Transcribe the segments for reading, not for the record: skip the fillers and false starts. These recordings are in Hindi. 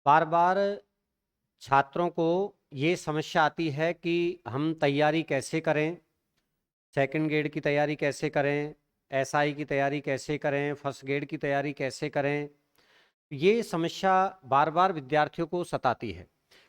बार बार छात्रों को ये समस्या आती है कि हम तैयारी कैसे करें, सेकंड ग्रेड की तैयारी कैसे करें, एसआई की तैयारी कैसे करें, फर्स्ट ग्रेड की तैयारी कैसे करें। ये समस्या बार बार विद्यार्थियों को सताती है।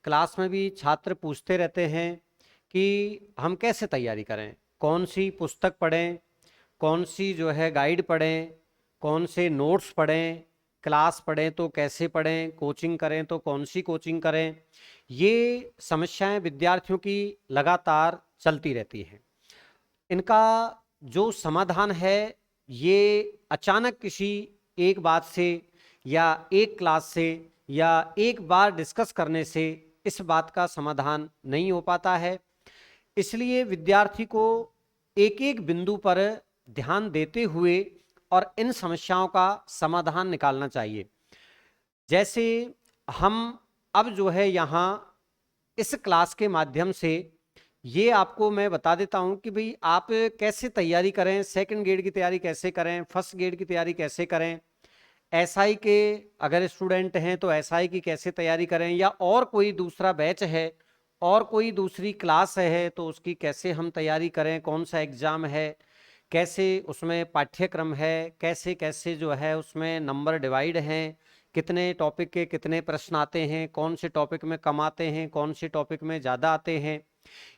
क्लास में भी छात्र पूछते रहते हैं कि हम कैसे तैयारी करें, कौन सी पुस्तक पढ़ें, कौन सी जो है गाइड पढ़ें, कौन से नोट्स पढ़ें, क्लास पढ़ें तो कैसे पढ़ें, कोचिंग करें तो कौन सी कोचिंग करें। ये समस्याएं विद्यार्थियों की लगातार चलती रहती हैं। इनका जो समाधान है, ये अचानक किसी एक बात से या एक क्लास से या एक बार डिस्कस करने से इस बात का समाधान नहीं हो पाता है। इसलिए विद्यार्थी को एक एक बिंदु पर ध्यान देते हुए और इन समस्याओं का समाधान निकालना चाहिए। जैसे हम अब जो है यहाँ इस क्लास के माध्यम से ये आपको मैं बता देता हूं कि भाई आप कैसे तैयारी करें, सेकंड ग्रेड की तैयारी कैसे करें, फर्स्ट ग्रेड की तैयारी कैसे करें, एसआई के अगर स्टूडेंट हैं तो एसआई की कैसे तैयारी करें, या और कोई दूसरा बैच है और कोई दूसरी क्लास है तो उसकी कैसे हम तैयारी करें, कौन सा एग्जाम है, कैसे उसमें पाठ्यक्रम है, कैसे कैसे जो है उसमें नंबर डिवाइड हैं, कितने टॉपिक के कितने प्रश्न आते हैं, कौन से टॉपिक में कम आते हैं, कौन से टॉपिक में ज़्यादा आते हैं।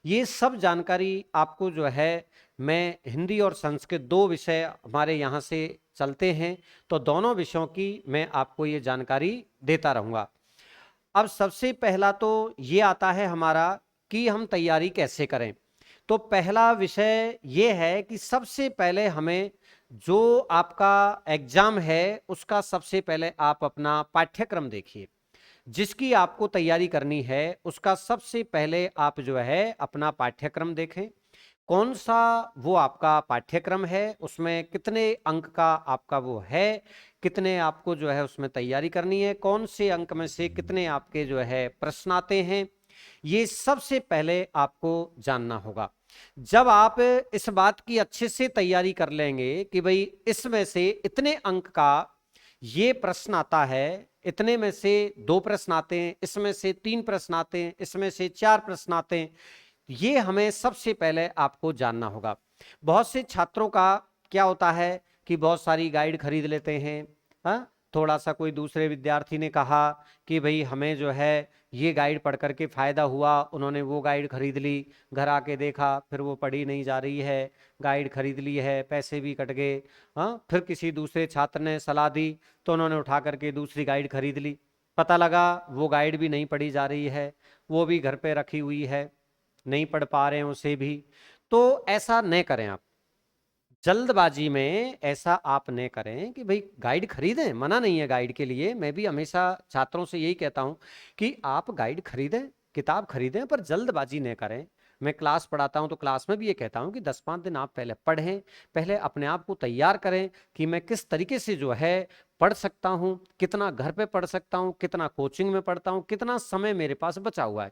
ये सब जानकारी आपको जो है, मैं हिंदी और संस्कृत दो विषय हमारे यहाँ से चलते हैं तो दोनों विषयों की मैं आपको ये जानकारी देता रहूँगा। अब सबसे पहला तो ये आता है हमारा कि हम तैयारी कैसे करें। तो पहला विषय ये है कि सबसे पहले हमें जो आपका एग्जाम है उसका सबसे पहले आप अपना पाठ्यक्रम देखिए। जिसकी आपको तैयारी करनी है उसका सबसे पहले आप जो है अपना पाठ्यक्रम देखें। कौन सा वो आपका पाठ्यक्रम है, उसमें कितने अंक का आपका वो है, कितने आपको जो है उसमें तैयारी करनी है, कौन से अंक में से कितने आपके जो है प्रश्न आते हैं, ये सबसे पहले आपको जानना होगा। जब आप इस बात की अच्छे से तैयारी कर लेंगे कि भाई इसमें से इतने अंक का ये प्रश्न आता है, इतने में से दो प्रश्न आते हैं, इसमें से तीन प्रश्न आते हैं, इसमें से चार प्रश्न आते हैं, ये हमें सबसे पहले आपको जानना होगा। बहुत से छात्रों का क्या होता है कि बहुत सारी गाइड खरीद लेते हैं। हाँ, थोड़ा सा कोई दूसरे विद्यार्थी ने कहा कि भाई हमें जो है ये गाइड पढ़ करके फायदा हुआ, उन्होंने वो गाइड खरीद ली, घर आके देखा फिर वो पढ़ी नहीं जा रही है, गाइड खरीद ली है, पैसे भी कट गए। हाँ, फिर किसी दूसरे छात्र ने सलाह दी तो उन्होंने उठा करके दूसरी गाइड खरीद ली, पता लगा वो गाइड भी नहीं पढ़ी जा रही है, वो भी घर पे रखी हुई है, नहीं पढ़ पा रहे हैं उसे भी। तो ऐसा नहीं करें आप, जल्दबाजी में ऐसा आप नहीं करें कि भाई गाइड खरीदें, मना नहीं है गाइड के लिए। मैं भी हमेशा छात्रों से यही कहता हूं कि आप गाइड खरीदें, किताब खरीदें, पर जल्दबाजी नहीं करें। मैं क्लास पढ़ाता हूं तो क्लास में भी ये कहता हूं कि 10-5 दिन आप पहले पढ़ें, पहले अपने आप को तैयार करें कि मैं किस तरीके से जो है पढ़ सकता हूं, कितना घर पे पढ़ सकता हूं, कितना कोचिंग में पढ़ता हूं, कितना समय मेरे पास बचा हुआ है।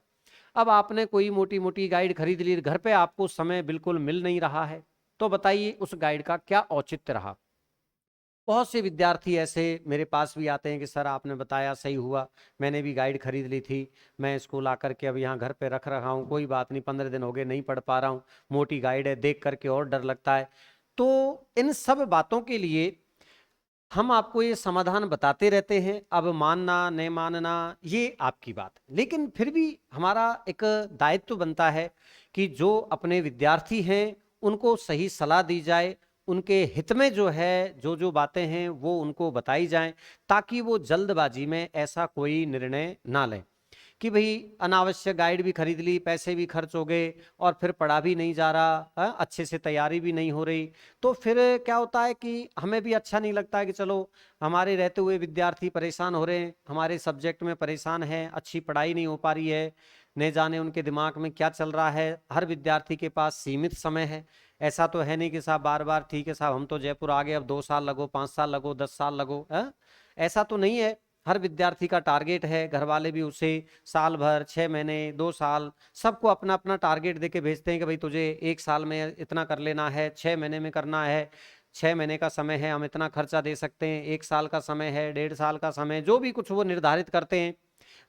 अब आपने कोई मोटी मोटी गाइड खरीद ली, घर पे आपको समय बिल्कुल मिल नहीं रहा है, तो बताइए उस गाइड का क्या औचित्य रहा। बहुत से विद्यार्थी ऐसे मेरे पास भी आते हैं कि सर आपने बताया सही हुआ, मैंने भी गाइड खरीद ली थी, मैं स्कूल आकर के अब यहाँ घर पे रख रहा हूँ, कोई बात नहीं, 15 दिन हो गए नहीं पढ़ पा रहा हूँ, मोटी गाइड है, देख करके और डर लगता है। तो इन सब बातों के लिए हम आपको ये समाधान बताते रहते हैं। अब मानना नहीं मानना ये आपकी बात है, लेकिन फिर भी हमारा एक दायित्व बनता है कि जो अपने विद्यार्थी हैं उनको सही सलाह दी जाए, उनके हित में जो है जो जो बातें हैं वो उनको बताई जाएं, ताकि वो जल्दबाजी में ऐसा कोई निर्णय ना लें कि भाई अनावश्यक गाइड भी खरीद ली, पैसे भी खर्च हो गए और फिर पढ़ा भी नहीं जा रहा, अच्छे से तैयारी भी नहीं हो रही। तो फिर क्या होता है कि हमें भी अच्छा नहीं लगता है कि चलो हमारे रहते हुए विद्यार्थी परेशान हो रहे हैं, हमारे सब्जेक्ट में परेशान है, अच्छी पढ़ाई नहीं हो पा रही है, न जाने उनके दिमाग में क्या चल रहा है। हर विद्यार्थी के पास सीमित समय है, ऐसा तो है नहीं कि साहब बार बार ठीक है साहब हम तो जयपुर आ गए, अब 2 साल लगो, 5 साल लगो, 10 साल लगो, ऐसा तो नहीं है। हर विद्यार्थी का टारगेट है, घर वाले भी उसे साल भर, 6 महीने, 2 साल, सबको अपना अपना टारगेट देके भेजते हैं कि भाई तुझे 1 साल में इतना कर लेना है, 6 महीने में करना है, 6 महीने का समय है हम इतना खर्चा दे सकते हैं, 1 साल का समय है, 1.5 साल का समय, जो भी कुछ वो निर्धारित करते हैं।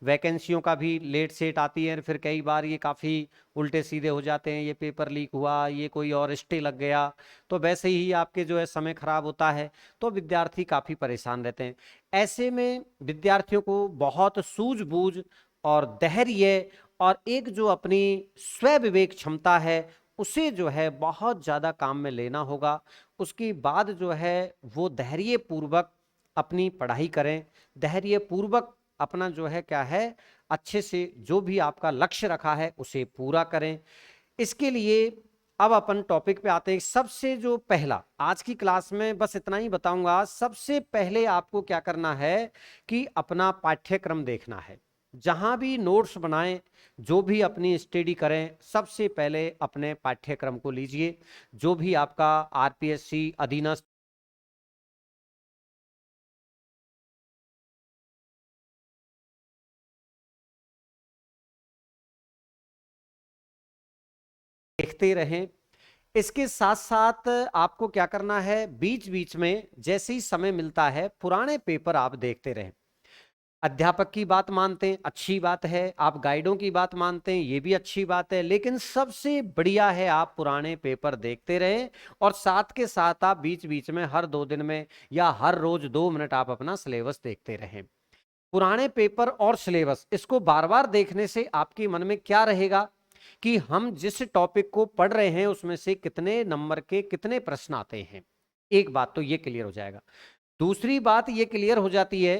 वैकेंसियों का भी लेट सेट आती है, फिर कई बार ये काफ़ी उल्टे सीधे हो जाते हैं, ये पेपर लीक हुआ, ये कोई और स्टे लग गया, तो वैसे ही आपके जो है समय खराब होता है, तो विद्यार्थी काफ़ी परेशान रहते हैं। ऐसे में विद्यार्थियों को बहुत सूझबूझ और धैर्य और एक जो अपनी स्व विवेक क्षमता है उसे जो है बहुत ज़्यादा काम में लेना होगा। उसके बाद जो है वो धैर्य पूर्वक अपनी पढ़ाई करें, धैर्य पूर्वक अपना जो है क्या है अच्छे से जो भी आपका लक्ष्य रखा है उसे पूरा करें। इसके लिए अब अपन टॉपिक पे आते हैं। सबसे जो पहला आज की क्लास में बस इतना ही बताऊंगा, सबसे पहले आपको क्या करना है कि अपना पाठ्यक्रम देखना है। जहां भी नोट्स बनाएं, जो भी अपनी स्टडी करें, सबसे पहले अपने पाठ्यक्रम को लीजिए। जो भी आपका आरपीएससी अधीनस्थ देखते रहें। इसके साथ साथ आपको क्या करना है, बीच बीच में जैसे ही समय मिलता है पुराने पेपर आप देखते रहें। अध्यापक की बात मानते हैं, अच्छी बात है, आप गाइडों की बात मानते हैं, ये भी अच्छी बात है, लेकिन सबसे बढ़िया है आप पुराने पेपर देखते रहें और साथ के साथ आप बीच बीच में हर 2 दिन में या हर रोज 2 मिनट आप अपना सिलेबस देखते रहें। पुराने पेपर और सिलेबस इसको बार बार देखने से आपके मन में क्या रहेगा कि हम जिस टॉपिक को पढ़ रहे हैं उसमें से कितने नंबर के कितने प्रश्न आते हैं। एक बात तो ये क्लियर हो जाएगा। दूसरी बात ये क्लियर हो जाती है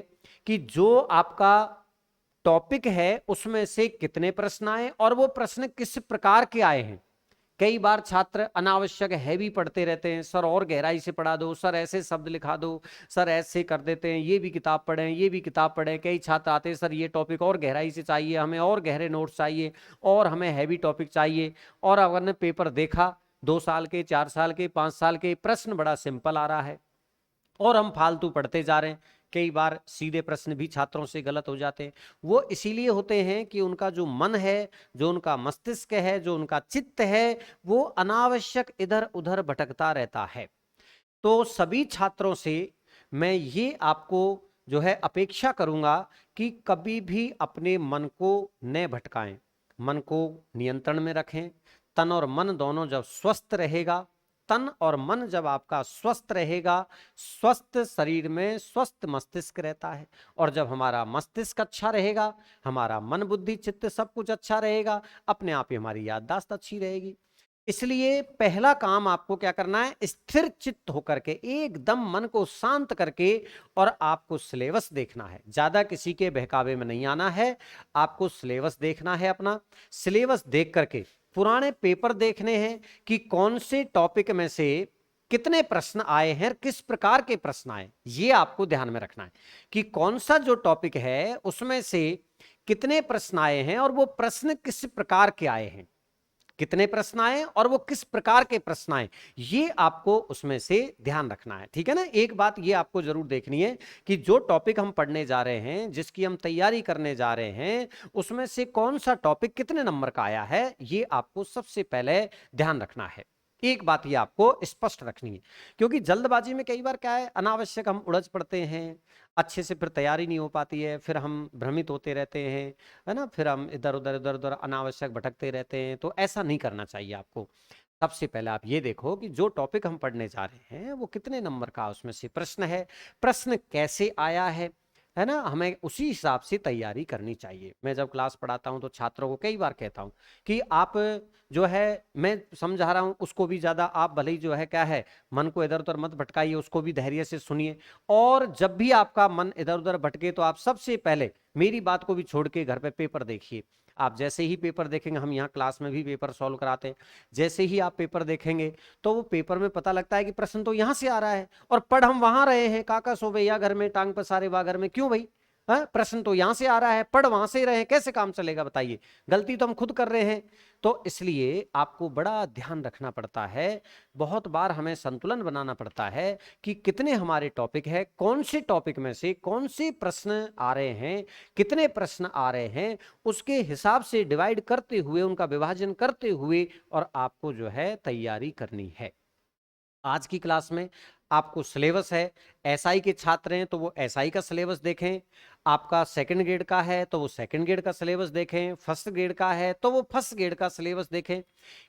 कि जो आपका टॉपिक है उसमें से कितने प्रश्न आए और वो प्रश्न किस प्रकार के आए हैं। कई बार छात्र अनावश्यक हैवी पढ़ते रहते हैं, सर और गहराई से पढ़ा दो, सर ऐसे शब्द लिखा दो, सर ऐसे कर देते हैं, ये भी किताब पढ़ें, ये भी किताब पढ़ें। कई छात्र आते हैं, सर ये टॉपिक और गहराई से चाहिए, हमें और गहरे नोट्स चाहिए और हमें हैवी टॉपिक चाहिए। और अगर ने पेपर देखा 2 साल के, 4 साल के, 5 साल के, प्रश्न बड़ा सिंपल आ रहा है और हम फालतू पढ़ते जा रहे हैं। कई बार सीधे प्रश्न भी छात्रों से गलत हो जाते हैं। वो इसीलिए होते हैं कि उनका जो मन है, जो उनका मस्तिष्क है, जो उनका चित्त है, वो अनावश्यक इधर उधर भटकता रहता है। तो सभी छात्रों से मैं ये आपको जो है अपेक्षा करूंगा कि कभी भी अपने मन को न भटकाएं, मन को नियंत्रण में रखें। तन और मन दोनों जब स्वस्थ रहेगा, तन और मन जब आपका स्वस्थ रहेगा, स्वस्थ शरीर में स्वस्थ मस्तिष्क रहता है। और जब हमारा मस्तिष्क अच्छा रहेगा, हमारा मन बुद्धि चित्त सब कुछ अच्छा रहेगा, अपने आप ही हमारी याददाश्त अच्छी रहेगी। इसलिए पहला काम आपको क्या करना है, स्थिर चित्त होकर के एकदम मन को शांत करके और आपको सिलेबस देखना है। ज्यादा किसी के बहकावे में नहीं आना है, आपको सिलेबस देखना है। अपना सिलेबस देख करके पुराने पेपर देखने हैं कि कौन से टॉपिक में से कितने प्रश्न आए हैं, किस प्रकार के प्रश्न आए, ये आपको ध्यान में रखना है कि कौन सा जो टॉपिक है उसमें से कितने प्रश्न आए हैं और वो प्रश्न किस प्रकार के आए हैं, कितने प्रश्न आए और वो किस प्रकार के प्रश्न आए, ये आपको उसमें से ध्यान रखना है। ठीक है ना। एक बात ये आपको जरूर देखनी है कि जो टॉपिक हम पढ़ने जा रहे हैं, जिसकी हम तैयारी करने जा रहे हैं, उसमें से कौन सा टॉपिक कितने नंबर का आया है, ये आपको सबसे पहले ध्यान रखना है। एक बात ये आपको स्पष्ट रखनी है, क्योंकि जल्दबाजी में कई बार क्या है, अनावश्यक हम उड़ज पड़ते हैं, अच्छे से फिर तैयारी नहीं हो पाती है, फिर हम भ्रमित होते रहते हैं, है ना, फिर हम इधर उधर अनावश्यक भटकते रहते हैं। तो ऐसा नहीं करना चाहिए आपको। सबसे पहले आप ये देखो कि जो टॉपिक हम पढ़ने जा रहे हैं वो कितने नंबर का उसमें से प्रश्न है, प्रश्न कैसे आया है ना, हमें उसी हिसाब से तैयारी करनी चाहिए। मैं जब क्लास पढ़ाता हूं तो छात्रों को कई बार कहता हूं कि आप जो है, मैं समझा रहा हूं उसको भी ज्यादा आप भले ही जो है क्या है मन को इधर उधर मत भटकाइए, उसको भी धैर्य से सुनिए। और जब भी आपका मन इधर उधर भटके तो आप सबसे पहले मेरी बात को भी छोड़ के घर पे पेपर देखिए। आप जैसे ही पेपर देखेंगे, हम यहाँ क्लास में भी पेपर सॉल्व कराते हैं, जैसे ही आप पेपर देखेंगे तो वो पेपर में पता लगता है कि प्रश्न तो यहाँ से आ रहा है और पढ़ हम वहां रहे हैं, काका सो भैया घर में टांग पसारे वा घर में, क्यों भाई, हाँ प्रश्न तो यहां से आ रहा है, पढ़ वहां से रहे, कैसे काम चलेगा बताइए, गलती तो हम खुद कर रहे हैं। तो इसलिए आपको बड़ा ध्यान रखना पड़ता है, बहुत बार हमें संतुलन बनाना पड़ता है कि कितने हमारे टॉपिक है, कौन से टॉपिक में से कौन से प्रश्न आ रहे हैं, कितने प्रश्न आ रहे हैं, उसके हिसाब से डिवाइड करते हुए, उनका विभाजन करते हुए और आपको जो है तैयारी करनी है। आज की क्लास में आपको सिलेबस है, एसआई के छात्र हैं तो वो एसआई का सिलेबस देखें, आपका सेकंड ग्रेड का है तो वो सेकंड ग्रेड का सिलेबस देखें, फर्स्ट ग्रेड का है तो वो फर्स्ट ग्रेड का सिलेबस देखें।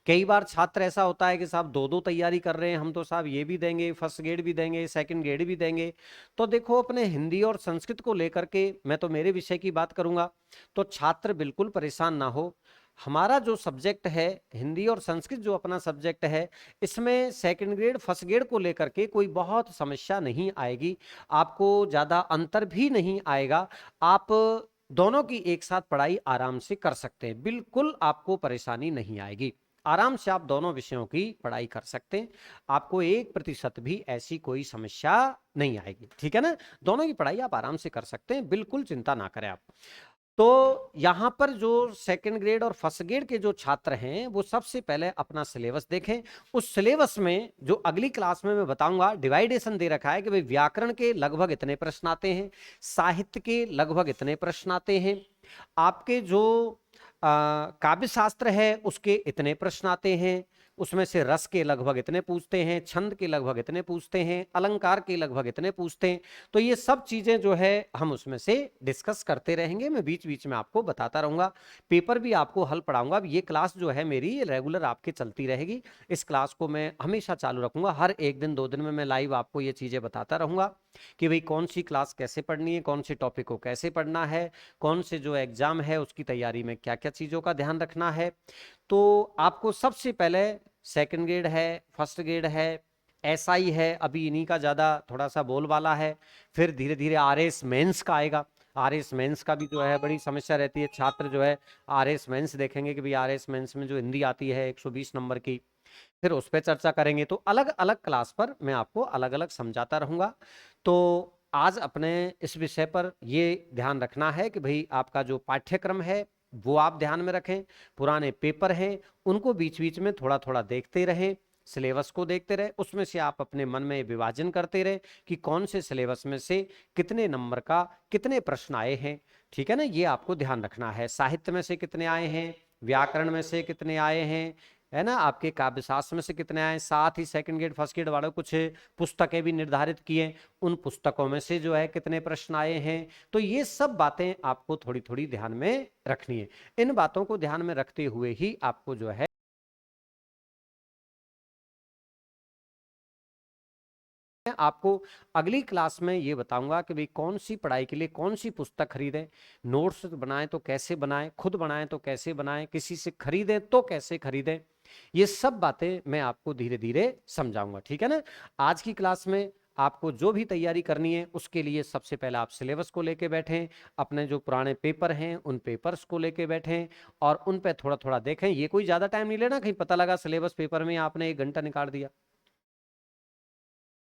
कई बार छात्र ऐसा होता है कि साहब दो दो तैयारी कर रहे हैं, हम तो साहब ये भी देंगे, फर्स्ट ग्रेड भी देंगे, सेकंड ग्रेड भी देंगे। तो देखो, अपने हिंदी और संस्कृत को लेकर के, मैं तो मेरे विषय की बात करूंगा, तो छात्र बिल्कुल परेशान ना हो। हमारा जो सब्जेक्ट है हिंदी और संस्कृत, जो अपना सब्जेक्ट है, इसमें सेकंड ग्रेड फर्स्ट ग्रेड को लेकर के कोई बहुत समस्या नहीं आएगी, आपको ज्यादा अंतर भी नहीं आएगा। आप दोनों की एक साथ पढ़ाई आराम से कर सकते हैं, बिल्कुल आपको परेशानी नहीं आएगी। आराम से आप दोनों विषयों की पढ़ाई कर सकते हैं, आपको 1% भी ऐसी कोई समस्या नहीं आएगी। ठीक है ना, दोनों की पढ़ाई आप आराम से कर सकते हैं, बिल्कुल चिंता ना करें आप। तो यहां पर जो सेकंड ग्रेड और फर्स्ट ग्रेड के जो छात्र हैं वो सबसे पहले अपना सिलेबस देखें। उस सिलेबस में जो अगली क्लास में मैं बताऊंगा, डिवाइडेशन दे रखा है कि भाई व्याकरण के लगभग इतने प्रश्न आते हैं, साहित्य के लगभग इतने प्रश्न आते हैं, आपके जो काव्य शास्त्र है उसके इतने प्रश्न आते हैं, उसमें से रस के लगभग इतने पूछते हैं, छंद के लगभग इतने पूछते हैं, अलंकार के लगभग इतने पूछते हैं। तो ये सब चीजें जो है हम उसमें से डिस्कस करते रहेंगे, मैं बीच बीच में आपको बताता रहूंगा, पेपर भी आपको हल पढ़ाऊंगा। ये क्लास जो है मेरी ये रेगुलर आपके चलती रहेगी, इस क्लास को मैं हमेशा चालू रखूंगा, हर एक दिन 2 दिन में मैं लाइव आपको ये चीजें बताता रहूंगा कि भाई कौन सी क्लास कैसे पढ़नी है, कौन से टॉपिक को कैसे पढ़ना है, कौन से जो एग्जाम है उसकी तैयारी में क्या क्या चीजों का ध्यान रखना है। तो आपको सबसे पहले सेकंड ग्रेड है, फर्स्ट ग्रेड है, एसआई है, अभी इन्हीं का ज्यादा थोड़ा सा बोलबाला है। फिर धीरे धीरे आरएस मेंस का आएगा, आरएस मेंस का भी जो है बड़ी समस्या रहती है, छात्र जो है आरएस मेंस देखेंगे कि भाई आरएस मेंस में जो हिंदी आती है 120 नंबर की, फिर उस पर चर्चा करेंगे। तो अलग अलग क्लास पर मैं आपको अलग अलग समझाता रहूंगा। तो आज अपने इस विषय पर ये ध्यान रखना है कि भाई आपका जो पाठ्यक्रम है वो आप ध्यान में रखें, पुराने पेपर हैं उनको बीच बीच में थोड़ा थोड़ा देखते रहें, सिलेबस को देखते रहे, उसमें से आप अपने मन में विभाजन करते रहे कि कौन से सिलेबस में से कितने नंबर का कितने प्रश्न आए हैं। ठीक है ना, ये आपको ध्यान रखना है, साहित्य में से कितने आए हैं, व्याकरण में से कितने आए हैं, है ना, आपके काव्य शास्त्र में से कितने आए, साथ ही सेकंड ग्रेड फर्स्ट ग्रेड वालों कुछ पुस्तकें भी निर्धारित किए, उन पुस्तकों में से जो है कितने प्रश्न आए हैं। तो ये सब बातें आपको थोड़ी थोड़ी ध्यान में रखनी है, इन बातों को ध्यान में रखते हुए ही आपको जो है आपको अगली क्लास में ये बताऊंगा कि भाई कौन सी पढ़ाई के लिए कौन सी पुस्तक खरीदें, नोट्स बनाएं तो कैसे बनाएं, खुद बनाएं तो कैसे बनाएं, किसी से खरीदें तो कैसे खरीदें, ये सब बातें मैं आपको धीरे धीरे समझाऊंगा। ठीक है ना, आज की क्लास में आपको जो भी तैयारी करनी है उसके लिए सबसे पहले आप सिलेबस को लेके बैठें, अपने जो पुराने पेपर हैं उन पेपर्स को लेके बैठें और उन पे थोड़ा थोड़ा देखें। ये कोई ज्यादा टाइम नहीं लेना, कहीं पता लगा सिलेबस पेपर में आपने 1 घंटा निकाल दिया,